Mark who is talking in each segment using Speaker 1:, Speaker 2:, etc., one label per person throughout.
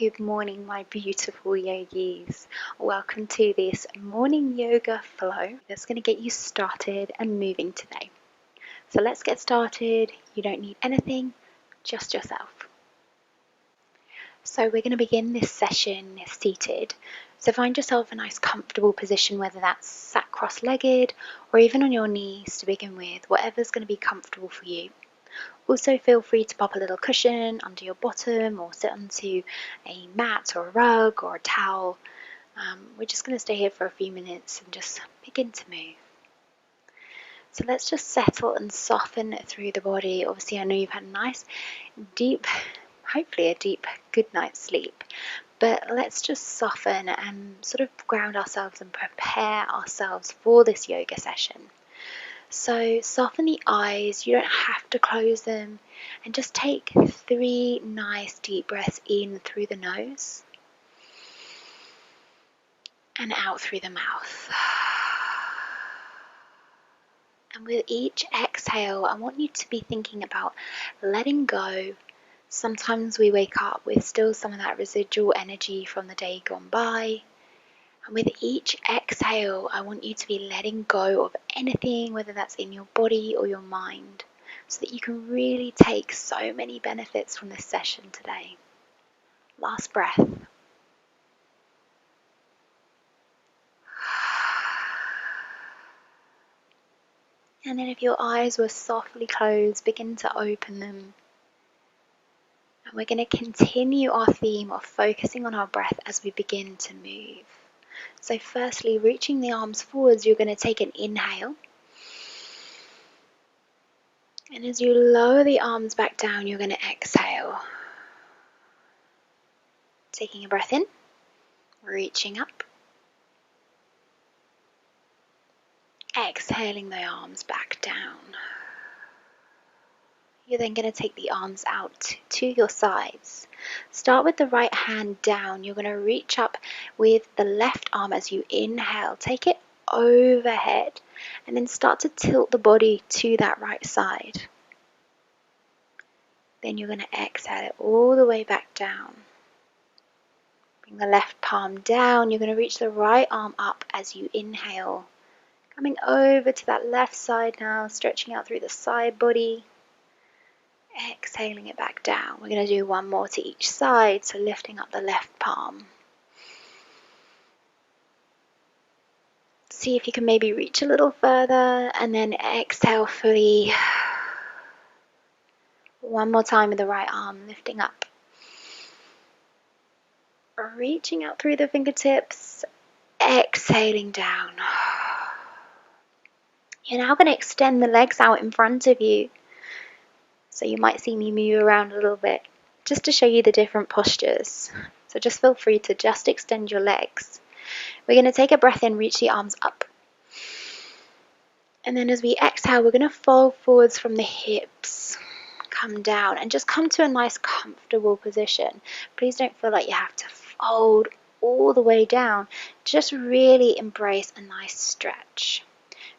Speaker 1: Good morning, my beautiful yogis. Welcome to this morning yoga flow that's going to get you started and moving today. So let's get started. You don't need anything, just yourself. So we're going to begin this session seated. So find yourself a nice comfortable position, whether that's sat cross-legged or even on your knees to begin with, whatever's going to be comfortable for you. Also feel free to pop a little cushion under your bottom or sit onto a mat or a rug or a towel. We're just going to stay here for a few minutes and just begin to move. So let's just settle and soften through the body. Obviously I know you've had a nice, deep, hopefully a deep, good night's sleep. But let's just soften and sort of ground ourselves and prepare ourselves for this yoga session. So soften the eyes, you don't have to close them, and just take 3 nice deep breaths in through the nose and out through the mouth. And with each exhale, I want you to be thinking about letting go. Sometimes we wake up with still some of that residual energy from the day gone by. And with each exhale, I want you to be letting go of anything, whether that's in your body or your mind, so that you can really take so many benefits from this session today. Last breath. And then if your eyes were softly closed, begin to open them. And we're going to continue our theme of focusing on our breath as we begin to move. So firstly, reaching the arms forwards, you're going to take an inhale. And as you lower the arms back down, you're going to exhale. Taking a breath in, reaching up. Exhaling the arms back down. You're then going to take the arms out to your sides. Start with the right hand down. You're going to reach up with the left arm as you inhale. Take it overhead and then start to tilt the body to that right side. Then you're going to exhale it all the way back down. Bring the left palm down. You're going to reach the right arm up as you inhale. Coming over to that left side now, stretching out through the side body. Exhaling it back down. We're going to do one more to each side, so lifting up the left palm. See if you can maybe reach a little further and then exhale fully. One more time with the right arm, lifting up. Reaching out through the fingertips, exhaling down. You're now going to extend the legs out in front of you. So you might see me move around a little bit just to show you the different postures. So just feel free to just extend your legs. We're going to take a breath in, reach the arms up. And then as we exhale, we're going to fold forwards from the hips. Come down and just come to a nice comfortable position. Please don't feel like you have to fold all the way down. Just really embrace a nice stretch.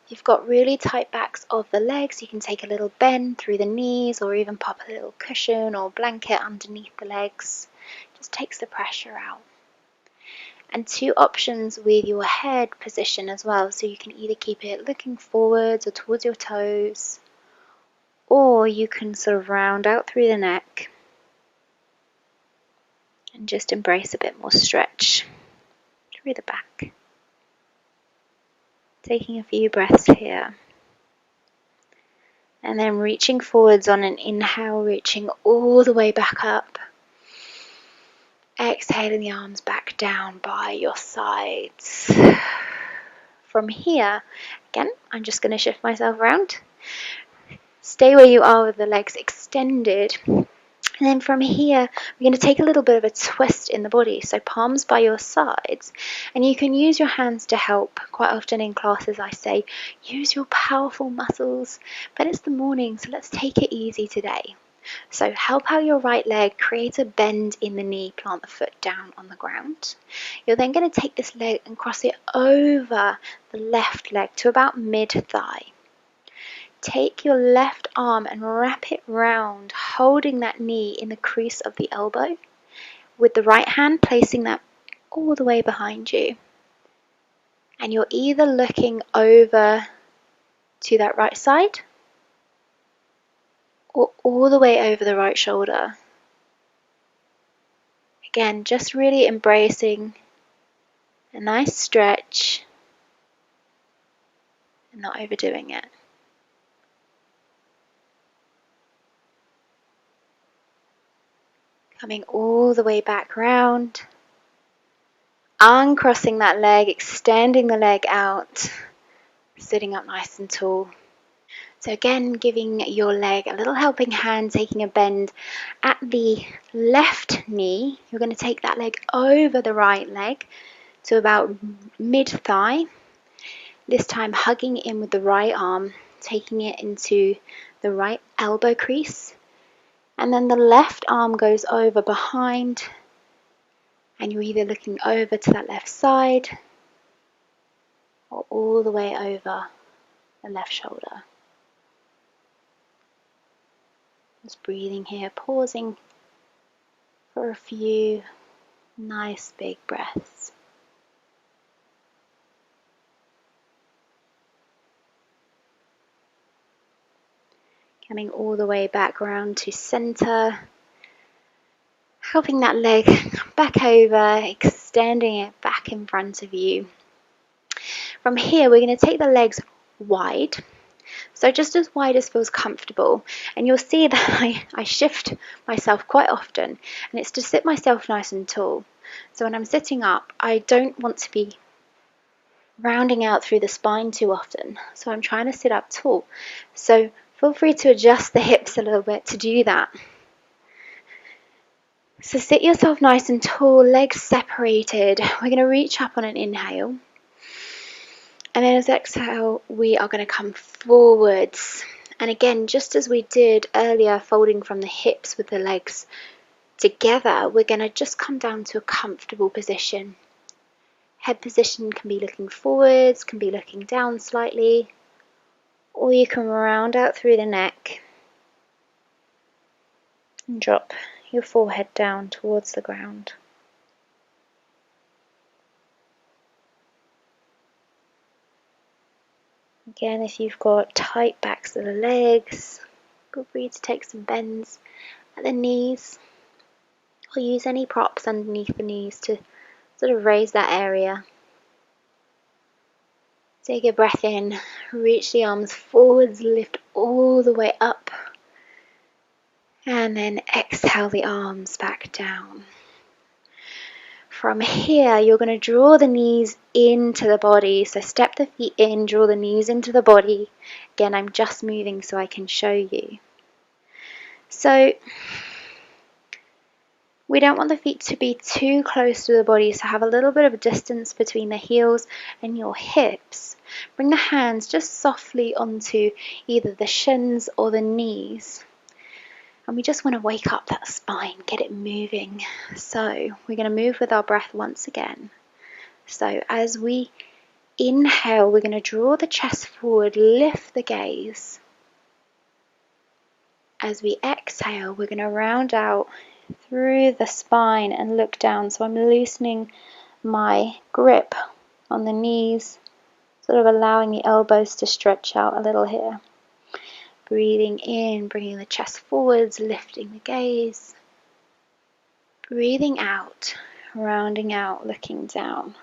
Speaker 1: If you've got really tight backs of the legs, you can take a little bend through the knees or even pop a little cushion or blanket underneath the legs. Just takes the pressure out. And 2 options with your head position as well. So you can either keep it looking forwards or towards your toes, or you can sort of round out through the neck and just embrace a bit more stretch through the back. Taking a few breaths here. And then reaching forwards on an inhale, reaching all the way back up. Exhaling the arms back down by your sides. From here, again, I'm just going to shift myself around. Stay where you are with the legs extended. And then from here, we're going to take a little bit of a twist in the body. So palms by your sides. And you can use your hands to help. Quite often in classes I say, use your powerful muscles. But it's the morning, so let's take it easy today. So help out your right leg, create a bend in the knee, plant the foot down on the ground. You're then going to take this leg and cross it over the left leg to about mid-thigh. Take your left arm and wrap it round, holding that knee in the crease of the elbow. with the right hand, placing that all the way behind you. And you're either looking over to that right side or all the way over the right shoulder. Again, just really embracing a nice stretch and not overdoing it. Coming all the way back round, uncrossing that leg, extending the leg out, sitting up nice and tall. So again, giving your leg a little helping hand, taking a bend at the left knee. You're going to take that leg over the right leg to about mid-thigh. This time hugging in with the right arm, taking it into the right elbow crease. And then the left arm goes over behind, and you're either looking over to that left side or all the way over the left shoulder. Just breathing here, pausing for a few nice big breaths. Coming all the way back around to center, helping that leg back over, extending it back in front of you. From here, we're going to take the legs wide, so just as wide as feels comfortable. And you'll see that I shift myself quite often, and it's to sit myself nice and tall. So when I'm sitting up, I don't want to be rounding out through the spine too often, so I'm trying to sit up tall. So feel free to adjust the hips a little bit to do that. So sit yourself nice and tall, legs separated. We're going to reach up on an inhale. And then as exhale, we are going to come forwards. And again, just as we did earlier, folding from the hips with the legs together, we're going to just come down to a comfortable position. Head position can be looking forwards, can be looking down slightly, or you can round out through the neck and drop your forehead down towards the ground. Again, if you've got tight backs of the legs, feel free to take some bends at the knees, or use any props underneath the knees to sort of raise that area. Take a breath in, reach the arms forwards, lift all the way up, and then exhale the arms back down. From here, you're going to draw the knees into the body. So step the feet in, draw the knees into the body. Again, I'm just moving so I can show you. So we don't want the feet to be too close to the body, so have a little bit of a distance between the heels and your hips. Bring the hands just softly onto either the shins or the knees. And we just want to wake up that spine, get it moving. So we're going to move with our breath once again. So as we inhale, we're going to draw the chest forward, lift the gaze. As we exhale, we're going to round out through the spine and look down. So I'm loosening my grip on the knees, sort of allowing the elbows to stretch out a little here. Breathing in, bringing the chest forwards, lifting the gaze. Breathing out, rounding out, looking down.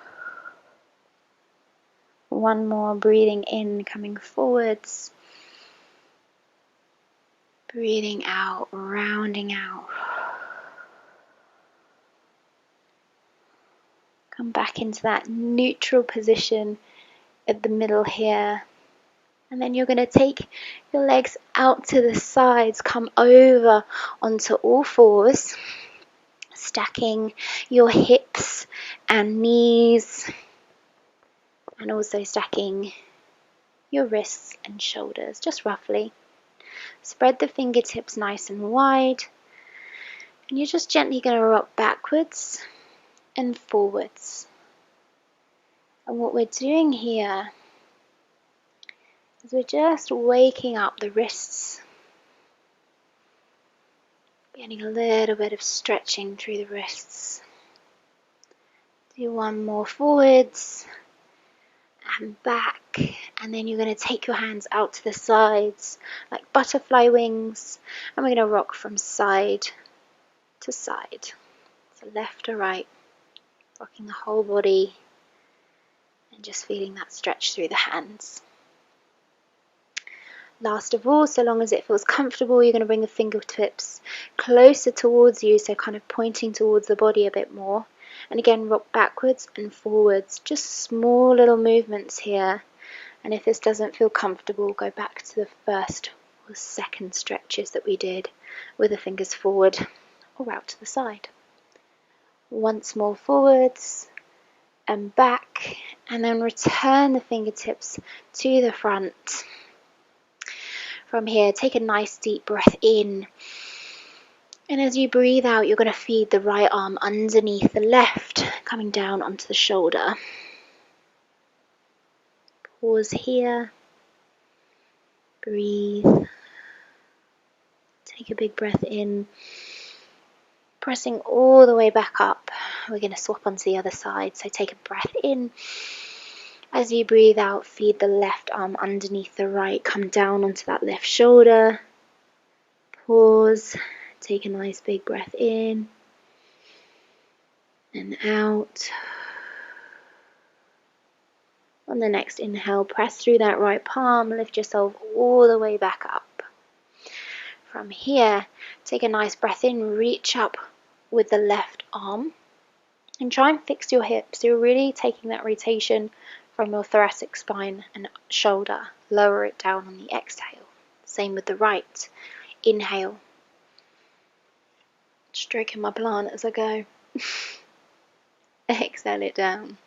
Speaker 1: One more, breathing in, coming forwards. Breathing out, rounding out. Come back into that neutral position at the middle here. And then you're going to take your legs out to the sides, come over onto all fours, stacking your hips and knees, and also stacking your wrists and shoulders, just roughly. Spread the fingertips nice and wide, and you're just gently going to rock backwards and forwards. And what we're doing here is we're just waking up the wrists, Getting a little bit of stretching through the wrists. Do one more forwards and back, and then you're going to take your hands out to the sides like butterfly wings, and we're going to rock from side to side, so left to right, rocking the whole body and just feeling that stretch through the hands. Last of all, so long as it feels comfortable, you're going to bring the fingertips closer towards you, so kind of pointing towards the body a bit more. And again, rock backwards and forwards, just small little movements here. And if this doesn't feel comfortable, go back to the first or second stretches that we did with the fingers forward or out to the side. Once more forwards and back, and then return the fingertips to the front. From here, take a nice deep breath in, and as you breathe out, you're going to feed the right arm underneath the left, coming down onto the shoulder. Pause here, breathe, take a big breath in, pressing all the way back up. We're going to swap onto the other side, so take a breath in. As you breathe out, feed the left arm underneath the right, come down onto that left shoulder. Pause, take a nice big breath in and out. On the next inhale, press through that right palm, lift yourself all the way back up. From here, take a nice breath in, reach up with the left arm and try and fix your hips. So you're really taking that rotation from your thoracic spine and shoulder. Lower it down on the exhale. Same with the right. Inhale. Stroking my plant as I go. Exhale it down.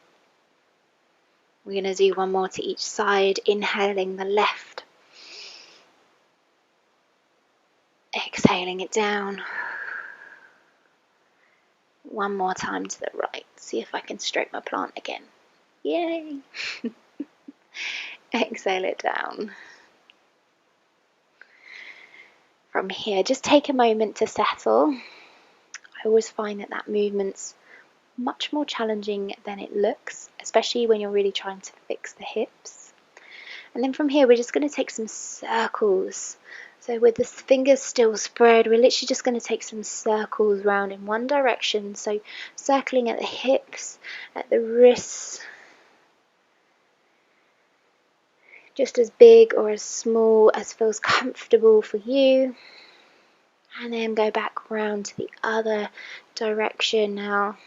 Speaker 1: We're going to do one more to each side. Inhaling the left. Exhaling it down. One more time to the right. See if I can stroke my plant again. Yay! Exhale it down. From here, just take a moment to settle. I always find that movement's much more challenging than it looks, especially when you're really trying to fix the hips. And then from here, we're just going to take some circles. So with the fingers still spread, we're literally just going to take some circles round in one direction. So circling at the hips, at the wrists, just as big or as small as feels comfortable for you. And then go back round to the other direction now.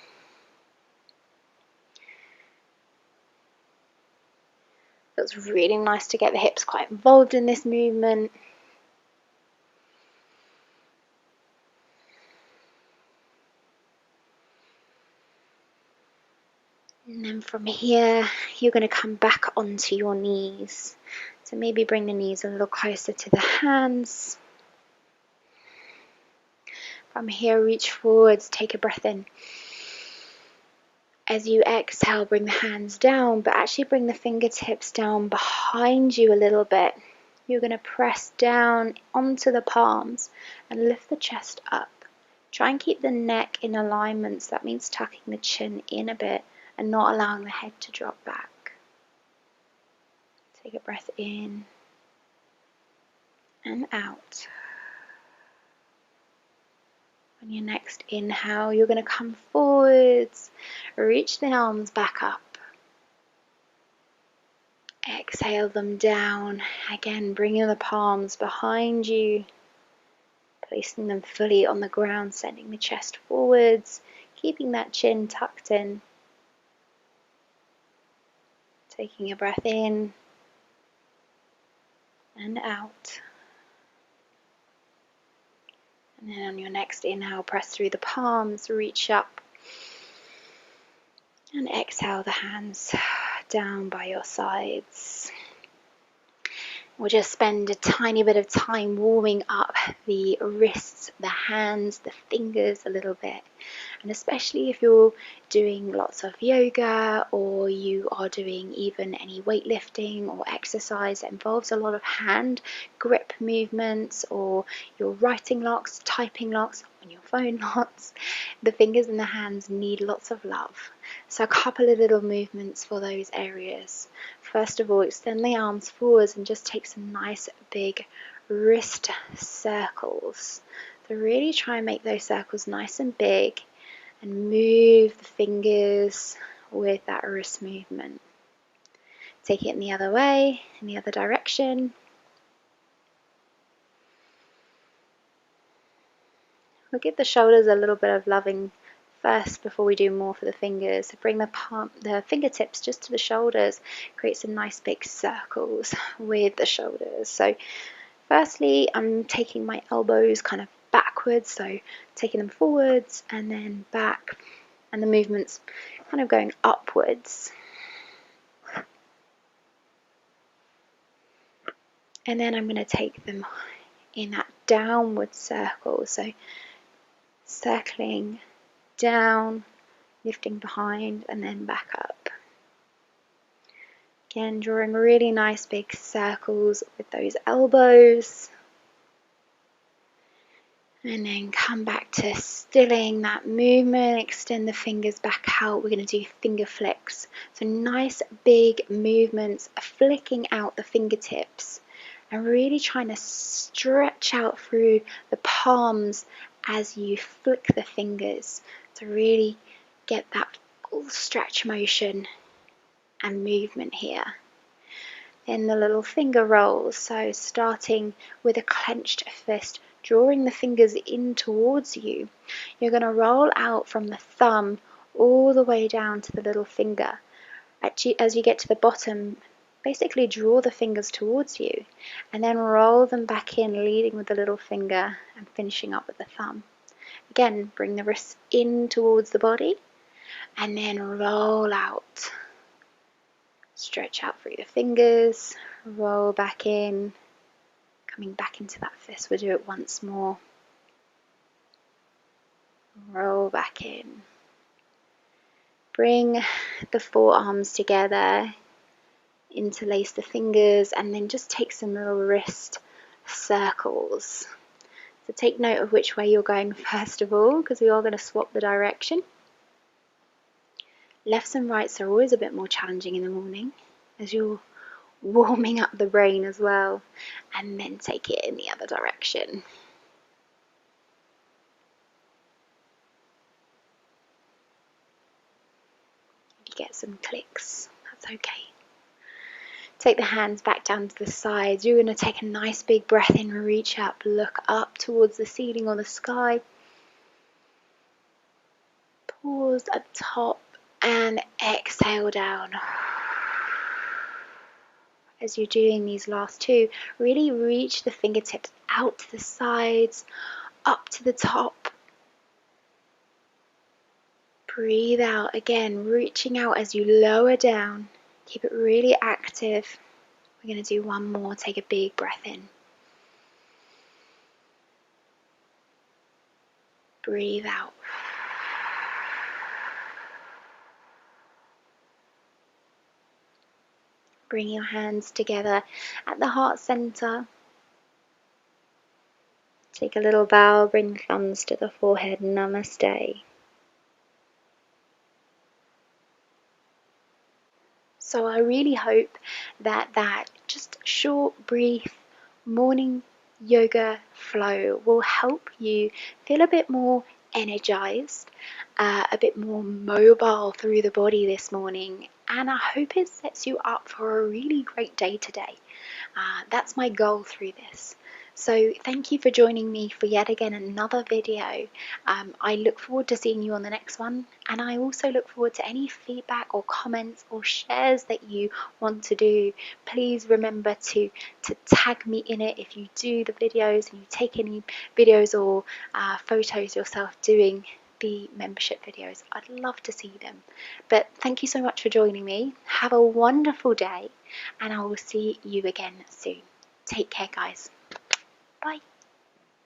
Speaker 1: Feels really nice to get the hips quite involved in this movement. And then from here, you're going to come back onto your knees. So maybe bring the knees a little closer to the hands. From here, reach forwards, take a breath in. As you exhale, bring the hands down, but actually bring the fingertips down behind you a little bit. You're going to press down onto the palms and lift the chest up. Try and keep the neck in alignment, so that means tucking the chin in a bit and not allowing the head to drop back. Take a breath in and out. On your next inhale, you're going to come forwards, reach the arms back up. Exhale them down. Again, bringing the palms behind you, placing them fully on the ground, sending the chest forwards, keeping that chin tucked in. Taking a breath in and out. And then on your next inhale, press through the palms, reach up. And exhale the hands down by your sides. We'll just spend a tiny bit of time warming up the wrists, the hands, the fingers a little bit. And especially if you're doing lots of yoga, or you are doing even any weightlifting or exercise that involves a lot of hand grip movements, or your writing locks, typing locks, on your phone locks, the fingers and the hands need lots of love. So a couple of little movements for those areas. First of all, extend the arms forwards and just take some nice big wrist circles. So really try and make those circles nice and big, and move the fingers with that wrist movement. Take it in the other way, in the other direction. We'll give the shoulders a little bit of loving first before we do more for the fingers. So bring the fingertips just to the shoulders, create some nice big circles with the shoulders. So firstly, I'm taking my elbows kind of backwards, so taking them forwards and then back, and the movement's kind of going upwards. And then I'm going to take them in that downward circle, so circling down, lifting behind, and then back up. Again, drawing really nice big circles with those elbows. And then come back to stilling that movement, extend the fingers back out. We're going to do finger flicks. So nice big movements, flicking out the fingertips and really trying to stretch out through the palms as you flick the fingers to really get that full stretch motion and movement here. Then the little finger rolls, so starting with a clenched fist, drawing the fingers in towards you. You're going to roll out from the thumb all the way down to the little finger. As you get to the bottom, basically draw the fingers towards you and then roll them back in, leading with the little finger and finishing up with the thumb. Again, bring the wrists in towards the body and then roll out. Stretch out through the fingers, roll back in, coming back into that fist. We'll do it once more. Roll back in. Bring the forearms together, interlace the fingers, and then just take some little wrist circles. So take note of which way you're going first of all, because we are going to swap the direction. Lefts and rights are always a bit more challenging in the morning, as you're warming up the brain as well, and then take it in the other direction. If you get some clicks, that's okay. Take the hands back down to the sides. You're going to take a nice big breath in, reach up, look up towards the ceiling or the sky. Pause at the top and exhale down. As you're doing these last two, really reach the fingertips out to the sides, up to the top. Breathe out again, reaching out as you lower down. Keep it really active. We're going to do one more. Take a big breath in. Breathe out. Bring your hands together at the heart center. Take a little bow, bring the thumbs to the forehead. Namaste. So I really hope that just short, brief morning yoga flow will help you feel a bit more energized, a bit more mobile through the body this morning, and I hope it sets you up for a really great day today. That's my goal through this. So thank you for joining me for yet again another video. I look forward to seeing you on the next one, and I also look forward to any feedback or comments or shares that you want to do. Please remember to tag me in it if you do the videos and you take any videos or photos yourself doing the membership videos. I'd love to see them. But thank you so much for joining me. Have a wonderful day, and I will see you again soon. Take care, guys. Bye.